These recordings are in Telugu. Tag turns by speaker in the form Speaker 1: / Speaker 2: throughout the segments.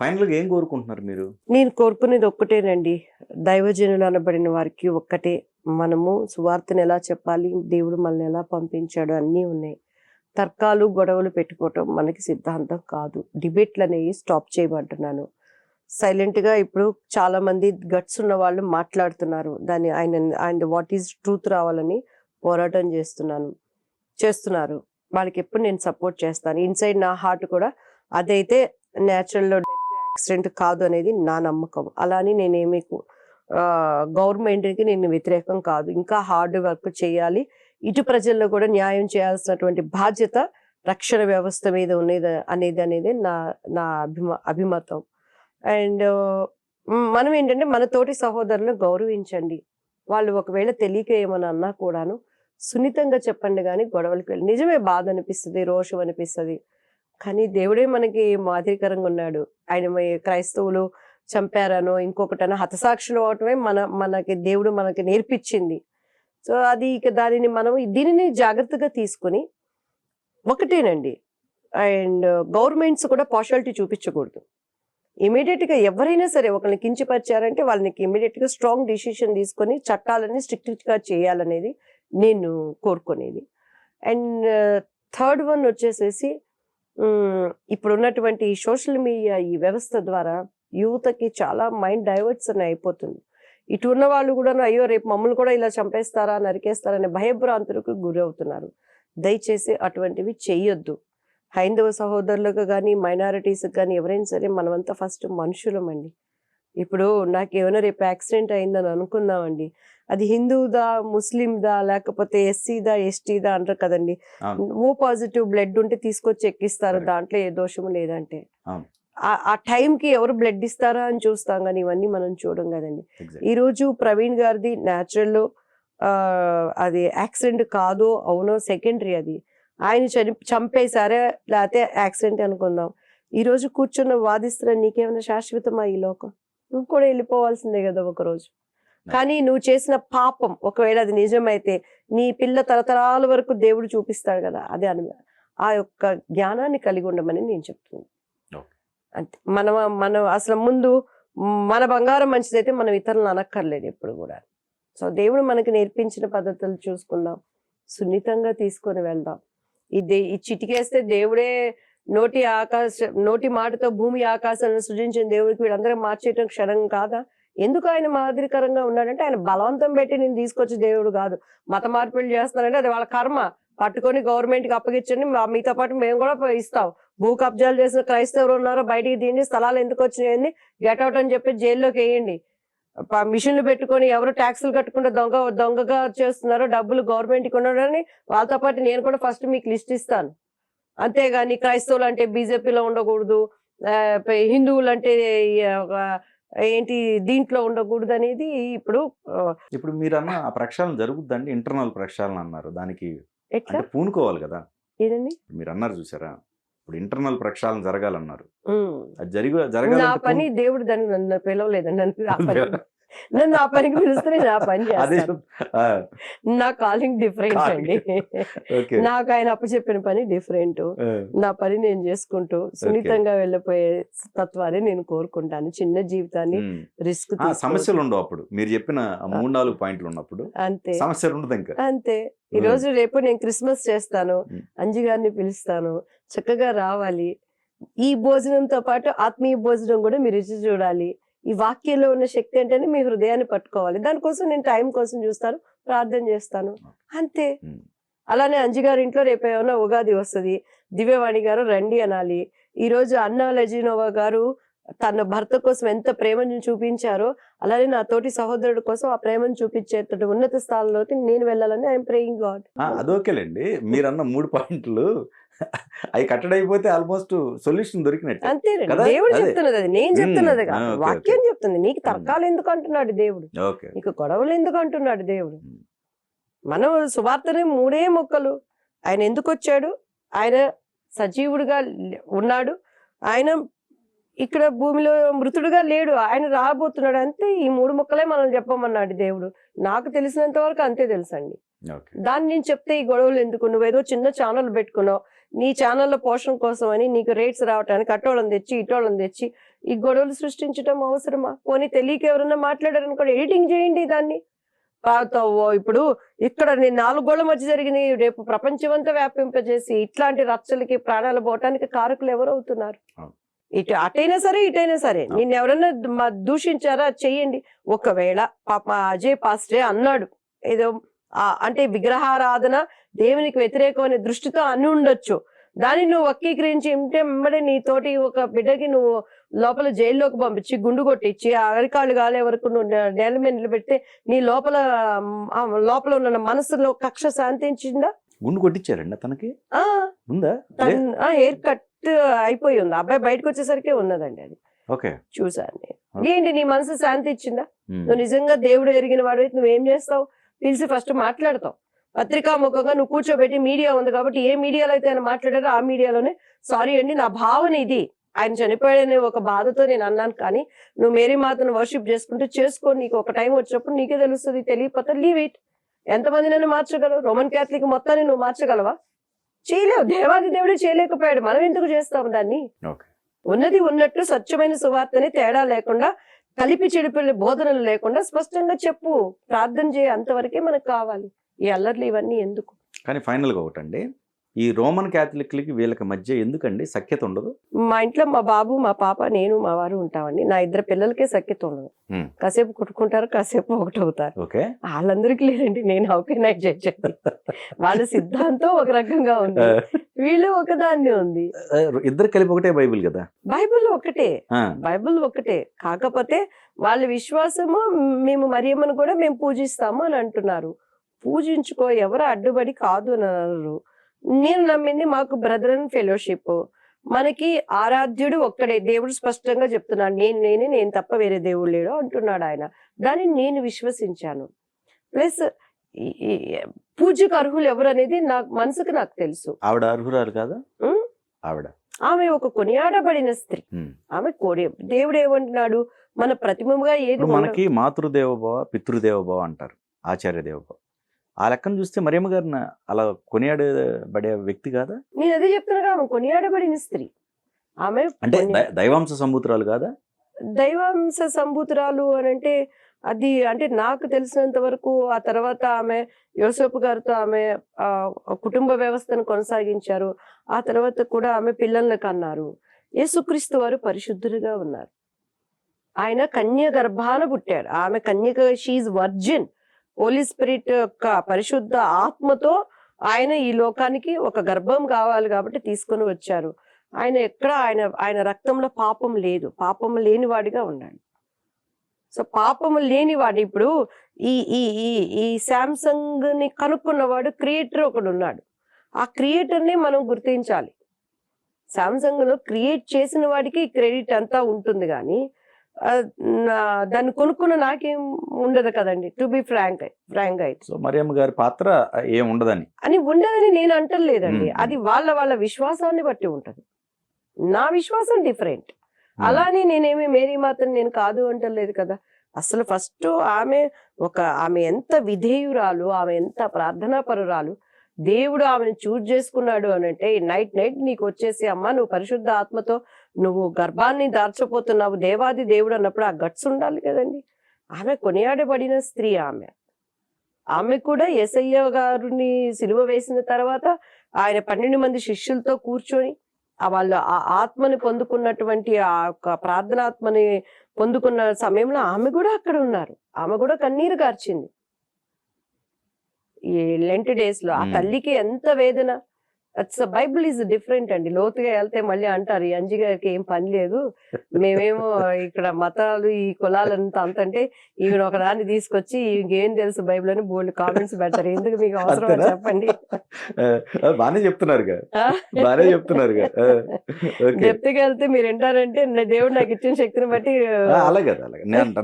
Speaker 1: ఫైనల్ గా ఏం కోరుకుంటున్నారు మీరు?
Speaker 2: నేను కోరుకునేది ఒక్కటేనండి. దైవజనులు అనబడిన వారికి ఒక్కటే. మనము సువార్తను ఎలా చెప్పాలి, దేవుడు మనల్ని ఎలా పంపించాడు అన్నీ ఉన్నాయి. తర్కాలు, గొడవలు పెట్టుకోవటం మనకి సిద్ధాంతం కాదు. డిబేట్లు అనేవి స్టాప్ చేయమంటున్నాను. సైలెంట్‌గా ఇప్పుడు చాలామంది గట్స్ ఉన్న వాళ్ళు మాట్లాడుతున్నారు. దాన్ని ఆయన వాట్ ఈజ్ ట్రూత్ రావాలని పోరాటం చేస్తున్నారు. వాళ్ళకి ఎప్పుడు నేను సపోర్ట్ చేస్తాను. ఇన్సైడ్ నా హార్ట్ కూడా అదైతే న్యాచురల్‌లో యాక్సిడెంట్ కాదు అనేది నా నమ్మకం. అలా అని నేనేమి గవర్నమెంట్‌కి నేను వ్యతిరేకం కాదు. ఇంకా హార్డ్ వర్క్ చేయాలి. ఇటు ప్రజల్లో కూడా న్యాయం చేయాల్సినటువంటి బాధ్యత రక్షణ వ్యవస్థ మీద అనేది నా నా అభిమతం. అండ్ మనం ఏంటంటే మన తోటి సహోదరులను గౌరవించండి. వాళ్ళు ఒకవేళ తెలియక ఏమని అన్నా కూడాను సున్నితంగా చెప్పండి కానీ గొడవలకి వెళ్ళి. నిజమే, బాధ అనిపిస్తుంది, రోషం అనిపిస్తుంది. కానీ దేవుడే మనకి మాదిరికరంగా ఉన్నాడు. ఆయన క్రైస్తవులు చంపారనో ఇంకొకటనో హతసాక్షులు అవటమే మనకి దేవుడు మనకి నేర్పించింది. సో అది ఇక దీనిని జాగ్రత్తగా తీసుకుని ఒకటేనండి. అండ్ గవర్నమెంట్స్ కూడా పార్షాలిటీ చూపించకూడదు. ఇమీడియట్గా ఎవరైనా సరే ఒకరిని కించపరిచారంటే వాళ్ళకి ఇమీడియట్గా స్ట్రాంగ్ డిసిషన్ తీసుకొని చట్టాలని స్ట్రిక్ట్గా చేయాలనేది నేను కోరుకునేది. అండ్ థర్డ్ వన్ వచ్చేసేసి ఇప్పుడు ఉన్నటువంటి సోషల్ మీడియా ఈ వ్యవస్థ ద్వారా యువతకి చాలా మైండ్ డైవర్ట్స్ అని అయిపోతుంది. ఇటు ఉన్న వాళ్ళు కూడా అయ్యో రేపు మమ్మల్ని కూడా ఇలా చంపేస్తారా, నరికేస్తారా అనే భయభ్రాంతులకు గురి అవుతున్నారు. దయచేసి అటువంటివి చెయ్యొద్దు. హైందవ సహోదరులకు కానీ మైనారిటీస్కి కానీ ఎవరైనా సరే మనమంతా ఫస్ట్ మనుషులమండి. ఇప్పుడు నాకేమైనా రేపు యాక్సిడెంట్ అయిందని అనుకుందామండి, అది హిందూదా, ముస్లిందా, లేకపోతే ఎస్సీదా, ఎస్టీదా అంటారు కదండి. ఓ పాజిటివ్ బ్లడ్ ఉంటే తీసుకొచ్చి ఎక్కిస్తారు, దాంట్లో ఏ దోషము లేదంటే. ఆ టైంకి ఎవరు బ్లడ్ ఇస్తారా అని చూస్తాం, కానీ ఇవన్నీ మనం చూడం కదండి. ఈరోజు ప్రవీణ్ గారిది న్యాచురల్ అది యాక్సిడెంట్ కాదో అవునో సెకండరీ. అది ఆయన చంపేశారే లేకపోతే యాక్సిడెంట్ అనుకుందాం. ఈరోజు కూర్చున్న వాదిస్తున్న నీకేమైనా శాశ్వతమా ఈ లోకం? నువ్వు కూడా వెళ్ళిపోవాల్సిందే కదా ఒకరోజు. కానీ నువ్వు చేసిన పాపం ఒకవేళ అది నిజమైతే నీ పిల్ల తరతరాల వరకు దేవుడు చూపిస్తాడు కదా. అదే ఆ యొక్క జ్ఞానాన్ని కలిగి ఉండమని నేను చెప్తున్నాను. అంతే. మనం అసలు ముందు మన బంగారం మంచిదైతే మనం ఇతరులను అనక్కర్లేదు ఎప్పుడు కూడా. సో దేవుడు మనకి నేర్పించిన పద్ధతులు చూసుకుందాం, సున్నితంగా తీసుకొని వెళ్దాం. ఈ చిటికేస్తే దేవుడే నోటి మాటతో భూమి ఆకాశాలను సృజించిన దేవుడికి వీళ్ళందరూ మార్చేయటం క్షణం కాదా? ఎందుకు ఆయన మాదిరికరంగా ఉన్నాడంటే ఆయన బలవంతం పెట్టి నేను తీసుకొచ్చి దేవుడు కాదు. మత మార్పులు చేస్తున్నారంటే అది వాళ్ళ కర్మ. పట్టుకొని గవర్నమెంట్కి అప్పగించండి, మీతో పాటు మేము కూడా ఇస్తాం. భూ కబ్జాలు చేసిన క్రైస్తవులు ఉన్నారో బయటికి తీయండి, స్థలాలు ఎందుకు వచ్చినాయండి, గెట్అవుట్ అని చెప్పి జైల్లోకి వేయండి. మిషన్లు పెట్టుకొని ఎవరు ట్యాక్సులు కట్టుకుంటే దొంగగా చేస్తున్నారో డబ్బులు గవర్నమెంట్కి ఉండడని వాళ్ళతో పాటు నేను కూడా ఫస్ట్ మీకు లిస్ట్ ఇస్తాను. అంతేగాని క్రైస్తవులు అంటే బీజేపీలో ఉండకూడదు, హిందువులు అంటే ఏంటి దీంట్లో ఉండకూడదు అనేది ఇప్పుడు
Speaker 1: మీరు అన్న ఆ ప్రక్షాళన జరుగుద్దండి. ఇంటర్నల్ ప్రక్షాళన అన్నారు, దానికి
Speaker 2: ఎట్లా
Speaker 1: పూనుకోవాలి కదా.
Speaker 2: ఏదండి
Speaker 1: మీరు అన్నారు చూసారా, ఇప్పుడు ఇంటర్నల్ ప్రక్షాళన జరగాలన్నారు. అది
Speaker 2: నా పని దేవుడు దాన్ని నన్ను పిలవలేదండి. నన్ను ఆ పనికి పిలుస్తే నా పని చేస్తాను. నా కాలింగ్ డిఫరెంట్ అండి. నాకు ఆయన అప్పచెప్పిన పని డిఫరెంట్. నా పని నేను చేసుకుంటూ సున్నితంగా వెళ్ళిపోయే తత్వాన్ని నేను కోరుకుంటాను. చిన్న జీవితాన్ని రిస్క్
Speaker 1: సమస్యలు ఉండవు అప్పుడు. మీరు చెప్పిన 3-4 పాయింట్లు ఉన్నప్పుడు
Speaker 2: అంతే,
Speaker 1: సమస్యలు ఉండదు ఇంకా.
Speaker 2: అంతే. ఈ రోజు రేపు నేను క్రిస్మస్ చేస్తాను, అంజి గారిని పిలుస్తాను, చక్కగా రావాలి. ఈ భోజనంతో పాటు ఆత్మీయ భోజనం కూడా మీరు రుచి చూడాలి. ఈ వాక్యంలో ఉన్న శక్తి ఏంటని మీ హృదయాన్ని పట్టుకోవాలి. దానికోసం నేను టైం కోసం చూస్తాను, ప్రార్థన చేస్తాను, అంతే. అలానే అంజి గారి ఇంట్లో రేపు ఏమైనా ఉగాది వస్తుంది, దివ్యవాణి గారు రండి అనాలి. ఈ రోజు అన్నా లెజినోవా గారు తన భర్త కోసం ఎంత ప్రేమను చూపించారో అలానే నా తోటి సహోదరుడు కోసం ఆ ప్రేమను చూపించేటట్టు ఉన్నత స్థానంలోకి నేను వెళ్ళాలని ఐఎమ్ ప్రేయింగ్ గాడ్.
Speaker 1: అదొకేలేండి. మీరన్న 3 పాయింట్లు అవి కట్టడైపోతే ఆల్మోస్ట్ సొల్యూషన్ దొరికినట్టు.
Speaker 2: అంతేనండి. దేవుడు చెప్తున్నది, అది నేను చెప్తున్నది కాదు, వాక్యం చెప్తుంది. నీకు తర్కాలు ఎందుకు అంటున్నాడు దేవుడు, నీకు గొడవలు ఎందుకు అంటున్నాడు దేవుడు? మనం సువార్తనే 3 మొక్కలు. ఆయన ఎందుకు వచ్చాడు? ఆయన సజీవుడిగా ఉన్నాడు, ఆయన ఇక్కడ భూమిలో మృతుడుగా లేడు, ఆయన రాబోతున్నాడు. అంతే. ఈ 3 మొక్కలే మనం చెప్పమన్నాడు దేవుడు. నాకు తెలిసినంత వరకు అంతే తెలుసండి. దాన్ని నేను చెప్తే ఈ గొడవలు ఎందుకు? నువ్వేదో చిన్న ఛానల్ పెట్టుకున్నావు, నీ ఛానల్లో పోషణ కోసం అని నీకు రేట్స్ రావటానికి అటోళ్ళని తెచ్చి ఇటోళ్ళని తెచ్చి ఈ గొడవలు సృష్టించడం అవసరమా? పోనీ తెలియక ఎవరన్నా మాట్లాడారని కూడా ఎడిటింగ్ చేయండి దాన్ని. ఇప్పుడు ఇక్కడ నేను 4 గోళ్ల మధ్య జరిగింది, రేపు ప్రపంచమంతా వ్యాపింపజేసి ఇట్లాంటి రచ్చలకి ప్రాణాలు పోవటానికి కారకులు ఎవరు అవుతున్నారు? ఇటు అటైనా సరే ఇటైనా సరే నిన్ను ఎవరైనా దూషించారా చెయ్యండి. ఒకవేళ పాప అజయ్ పాస్టే అన్నాడు ఏదో అంటే విగ్రహారాధన దేవునికి వ్యతిరేకమైన దృష్టితో అని ఉండొచ్చు, దాన్ని నువ్వు వక్రీకరించి ఉంటే వెంబడే నీతోటి ఒక బిడ్డకి నువ్వు లోపల జైల్లోకి పంపించి గుండు కొట్టించి అరికాళ్ళు గాలే వరకు నువ్వు నేల మీద నిలబెడితే నీ లోపల ఉన్న మనసులో కక్ష శాంతించిందా?
Speaker 1: గుండు కొట్టించారండి తనకి? ఉందా?
Speaker 2: హెయిర్ కట్ అయిపోయి ఉంది, అబ్బాయి బయటకు వచ్చేసరికి ఉన్నదండి అది.
Speaker 1: ఓకే,
Speaker 2: చూసాను నేను. ఏంటి నీ మనసు శాంతి ఇచ్చిందా? నువ్వు నిజంగా దేవుడు ఎరిగిన వాడు నువ్వేం చేస్తావు? పిలిచి ఫస్ట్ మాట్లాడతావు, పత్రికాముఖంగా నువ్వు కూర్చోబెట్టి మీడియా ఉంది కాబట్టి ఏ మీడియాలో అయితే ఆయన మాట్లాడారో ఆ మీడియాలోనే సారీ అండి నా భావన ఇది, ఆయన చనిపోయాడనే ఒక బాధతో నేను అన్నాను, కానీ నువ్వు మేరీ మాతను వర్షిప్ చేసుకుంటే చేసుకో, నీకు ఒక టైం వచ్చినప్పుడు నీకే తెలుస్తుంది, తెలియకపోతే లీవ్ ఇట్. ఎంతమంది నన్ను మార్చగలవు? రోమన్ క్యాథలిక్ మొత్తాన్ని నువ్వు మార్చగలవా? చేయలేవు. దేవాది దేవుడే చేయలేకపోయాడు, మనం ఎందుకు చేస్తాం దాన్ని? ఉన్నది ఉన్నట్టు స్వచ్ఛమైన సువార్తని తేడా లేకుండా కలిపి చెడిపోయే బోధనలు లేకుండా స్పష్టంగా చెప్పు, ప్రార్థన చేయ, అంతవరకే మనకు కావాలి. ఈ అల్లర్లు ఇవన్నీ ఎందుకు?
Speaker 1: కానీ ఫైనల్గా ఒకటండి, ఈ రోమన్ క్యాథలిక్లకి వీళ్ళకి మధ్య ఎందుకండి సఖ్యత ఉండదు?
Speaker 2: మా ఇంట్లో మా బాబు మా పాప నేను మా వారు ఉంటామండి, నా 2 పిల్లలకే సఖ్యత ఉండదు. కాసేపు కొట్టుకుంటారు, కాసేపు ఒకటవుతారు. వాళ్ళందరికీ లేదండి, నేను ఓకేనా చేయండి. వాళ్ళ సిద్ధాంతం ఒక రకంగా ఉంది, వీళ్ళు ఒకదాన్ని ఉంది.
Speaker 1: ఇద్దరు కలిపి ఒకటే బైబిల్ కదా?
Speaker 2: బైబిల్ ఒకటే, కాకపోతే వాళ్ళ విశ్వాసము మేము మరియమ్మను కూడా మేము పూజిస్తాము అని అంటున్నారు. పూజించుకో, ఎవరు అడ్డుబడి కాదు అని అన్నారు. నేను నమ్మింది మాకు బ్రదర్ అండ్ ఫెలోషిప్, మనకి ఆరాధ్యుడు ఒక్కడే, దేవుడు స్పష్టంగా చెప్తున్నాడు, నేను తప్ప వేరే దేవుడు లేడు అంటున్నాడు ఆయన. దాన్ని నేను విశ్వసించాను. ప్లస్ పూజకు అర్హులు ఎవరు అనేది నాకు మనసుకు నాకు తెలుసు.
Speaker 1: ఆవిడ అర్హురాలు కాదా?
Speaker 2: ఆమె ఒక కొనియాడబడిన స్త్రీ, ఆమె దేవుడు ఏమంటున్నాడు, మన ప్రతిమగా ఏది
Speaker 1: మనకి మాతృదేవభావ పితృదేవభావ అంటారు, ఆచార్య దేవభావ. ఆ లెక్కను చూస్తే మరియమ్మ గారిని అలా కొనియాడబడే వ్యక్తి కాదా?
Speaker 2: నేను అదే చెప్తున్నా, ఆమె కొనియాడబడిన స్త్రీ. ఆమె
Speaker 1: అంటే దైవాంశ సంభూతురాలు కాదా?
Speaker 2: దైవాంశ సంభూతురాలు అని అంటే అది అంటే నాకు తెలిసినంత వరకు ఆ తర్వాత ఆమె యోసేపు గారితో ఆమె కుటుంబ వ్యవస్థను కొనసాగించారు. ఆ తర్వాత కూడా ఆమె పిల్లల్ని కన్నారు. యేసుక్రీస్తు వారు పరిశుద్ధులుగా ఉన్నారు, ఆయన కన్య గర్భాన పుట్టాడు, ఆమె కన్యక, షీఈ్ వర్జిన్. హోలీ స్పిరిట్ యొక్క పరిశుద్ధ ఆత్మతో ఆయన ఈ లోకానికి ఒక గర్భం కావాలి కాబట్టి తీసుకొని వచ్చారు. ఆయన ఎక్కడ ఆయన రక్తంలో పాపం లేదు, పాపం లేనివాడిగా ఉన్నాడు. సో పాపము లేనివాడు. ఇప్పుడు ఈ శాంసంగ్ ని కనుక్కున్నవాడు క్రియేటర్ ఒకడు ఉన్నాడు, ఆ క్రియేటర్ ని మనం గుర్తించాలి. శాంసంగ్ లో క్రియేట్ చేసిన వాడికి క్రెడిట్ అంతా ఉంటుంది, కానీ దాన్ని కొనుక్కున్న నాకేం ఉండదు కదండి, టు బి ఫ్రాంక్ అయితే.
Speaker 1: సో మరియమ్మ గారి పాత్ర ఏం ఉండదని
Speaker 2: నేను అంటలేదండి, అది వాళ్ళ విశ్వాసాన్ని బట్టి ఉంటది. నా విశ్వాసం డిఫరెంట్. అలానే నేనేమి మేరీ మాతని నేను కాదు అంటలేదు కదా. అసలు ఫస్ట్ ఆమె ఎంత విధేయురాలు, ఆమె ఎంత ప్రార్థనా పరురాలు. దేవుడు ఆమెను చూజ్ చేసుకున్నాడు అని అంటే నైట్ నీకు వచ్చేసి అమ్మ నువ్వు పరిశుద్ధ ఆత్మతో నువ్వు గర్భాన్ని దార్చపోతున్నావు, దేవాది దేవుడు అన్నప్పుడు ఆ గట్స్ ఉండాలి కదండి. ఆమె కొనియాడబడిన స్త్రీ. ఆమె కూడా యేసయ్య గారిని సిలువ వేసిన తర్వాత ఆయన 12 మంది శిష్యులతో కూర్చొని వాళ్ళు ఆ ఆత్మని పొందుకున్నటువంటి ఆ యొక్క ప్రార్థనాత్మని పొందుకున్న సమయంలో ఆమె కూడా అక్కడ ఉన్నారు, ఆమె కూడా కన్నీరు కార్చింది. ఈ లెంట్ డేస్ లో ఆ తల్లికి ఎంత వేదన. బైబిల్ ఈజ్ డిఫరెంట్ అండి. లోతుగా వెళ్తే మళ్ళీ అంటారు ఈ అంజి గారికి ఏం పని లేదు, మేమేమో ఇక్కడ మతాలు ఈ కులాలంతా అంతంటే ఈమె ఒక దాన్ని తీసుకొచ్చి ఇంకేం తెలుసు బైబిల్ అని బోల్డ్ కామెంట్స్ పెడతారు. ఎందుకు మీకు అవసరం చెప్పండి.
Speaker 1: బానే చెప్తున్నారు
Speaker 2: డెప్త్కి వెళ్తే మీరు వింటారంటే దేవుడు నాకు ఇచ్చిన శక్తిని బట్టి
Speaker 1: అలాగే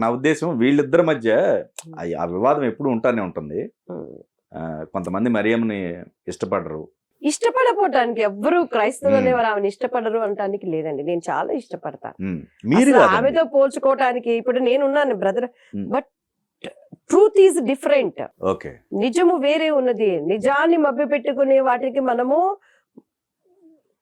Speaker 1: నా ఉద్దేశం వీళ్ళిద్దరి మధ్య ఆ వివాదం ఎప్పుడు ఉంటానే ఉంటుంది. కొంతమంది మరియమ్మని
Speaker 2: ఇష్టపడపోవటానికి ఎవ్వరు క్రైస్తవులు అనేవారు ఆమెను ఇష్టపడరు అంటానికి లేదండి. నేను చాలా ఇష్టపడతాను. ఆమెతో పోల్చుకోవటానికి ఇప్పుడు నేనున్నాను brother, but truth is different. నిజము వేరే ఉన్నది. నిజాన్ని మభ్య పెట్టుకునే వాటికి మనము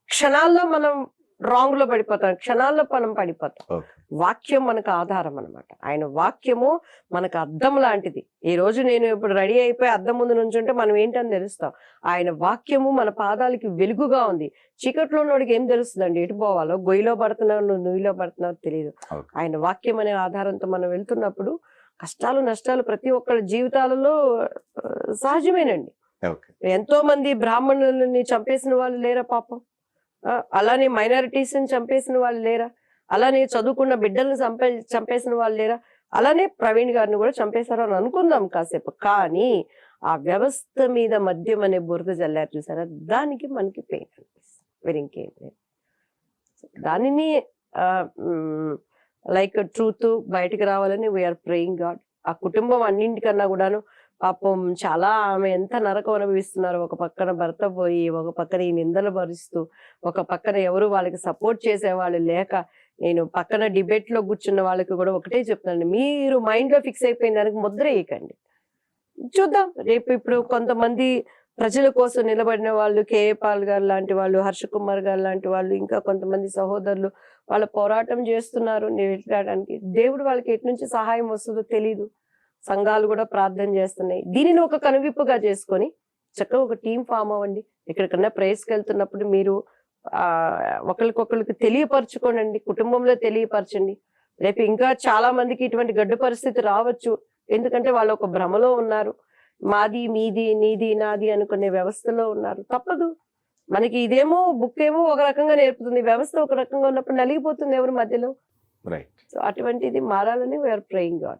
Speaker 2: క్షణాల్లో మనం రాంగ్ లో పడిపోతాం, క్షణాల్లో మనం పడిపోతాం.
Speaker 1: ఓకే.
Speaker 2: వాక్యం మనకు ఆధారం అన్నమాట. ఆయన వాక్యము మనకు అద్దం లాంటిది. ఈ రోజు నేను ఇప్పుడు రెడీ అయిపోయి అద్దం ముందు నుంచుంటే మనం ఏంటని తెలుస్తాం. ఆయన వాక్యము మన పాదాలకి వెలుగుగా ఉంది. చీకట్లో ఉన్నోడికి ఏం తెలుస్తుందండి ఎటు పోవాలో? గొయ్యిలో పడుతున్నావు, నువ్వులో పడుతున్నావు తెలియదు.
Speaker 1: ఓకే.
Speaker 2: ఆయన వాక్యం అనే ఆధారంతో మనం వెళ్తున్నప్పుడు కష్టాలు నష్టాలు ప్రతి ఒక్కరి జీవితాలలో సహజమేనండి.
Speaker 1: ఓకే.
Speaker 2: ఎంతో మంది బ్రాహ్మణులని చంపేసిన వాళ్ళు లేరా పాపం? అలానే మైనారిటీస్ ని చంపేసిన వాళ్ళు లేరా? అలానే చదువుకున్న బిడ్డలను చంపేసిన వాళ్ళు లేరా? అలానే ప్రవీణ్ గారిని కూడా చంపేశారు అని అనుకుందాం కాసేపు. కానీ ఆ వ్యవస్థ మీద మద్యం అనే బురద జల్లారు చూసారా, దానికి మనకి పెయిన్ అనిపిస్తుంది. వేరే ఇంకేం లేదు. దానిని లైక్ ట్రూత్ బయటకు రావాలని వీఆర్ ప్రేయింగ్ గాడ్. ఆ కుటుంబం అన్నింటికన్నా కూడాను పాపం చాలా ఆమె ఎంత నరకం అనుభవిస్తున్నారు. ఒక పక్కన భర్త పోయి, ఒక పక్కన ఈ నిందలు భరిస్తూ, ఒక పక్కన ఎవరు వాళ్ళకి సపోర్ట్ చేసేవాళ్ళు లేక, నేను పక్కన డిబేట్ లో కూర్చున్న వాళ్ళకి కూడా ఒకటే చెప్తానండి, మీరు మైండ్ లో ఫిక్స్ అయిపోయిన దానికి ముద్ర వేయకండి. చూద్దాం రేపు. ఇప్పుడు కొంతమంది ప్రజల కోసం నిలబడిన వాళ్ళు, కేఏ పాల్ గారు లాంటి వాళ్ళు, హర్ష కుమార్ గారు లాంటి వాళ్ళు, ఇంకా కొంతమంది సహోదరులు వాళ్ళ పోరాటం చేస్తున్నారు నిలబడడానికి. దేవుడు వాళ్ళకి ఎటు నుంచి సహాయం వస్తుందో తెలీదు. సంఘాలు కూడా ప్రార్థన చేస్తున్నాయి. దీనిని ఒక కనువిప్పుగా చేసుకొని చక్కగా ఒక టీం ఫామ్ అవ్వండి. ఎక్కడికన్నా ప్రేయర్స్కి వెళ్తున్నప్పుడు మీరు ఒకరికొకరికి తెలియపరచుకోనండి, కుటుంబంలో తెలియపరచండి. రేపు ఇంకా చాలా మందికి ఇటువంటి గడ్డు పరిస్థితి రావచ్చు. ఎందుకంటే వాళ్ళు ఒక భ్రమలో ఉన్నారు. మాది మీది, నీది నాది అనుకునే వ్యవస్థలో ఉన్నారు. తప్పదు. మనకి ఇదేమో బుక్ ఏమో ఒక రకంగా నేర్పుతుంది, వ్యవస్థ ఒక రకంగా ఉన్నప్పుడు నలిగిపోతుంది ఎవరి మధ్యలో.
Speaker 1: రైట్.
Speaker 2: సో అటువంటిది మారాలని వీఆర్ ప్రేయింగ్ గాడ్.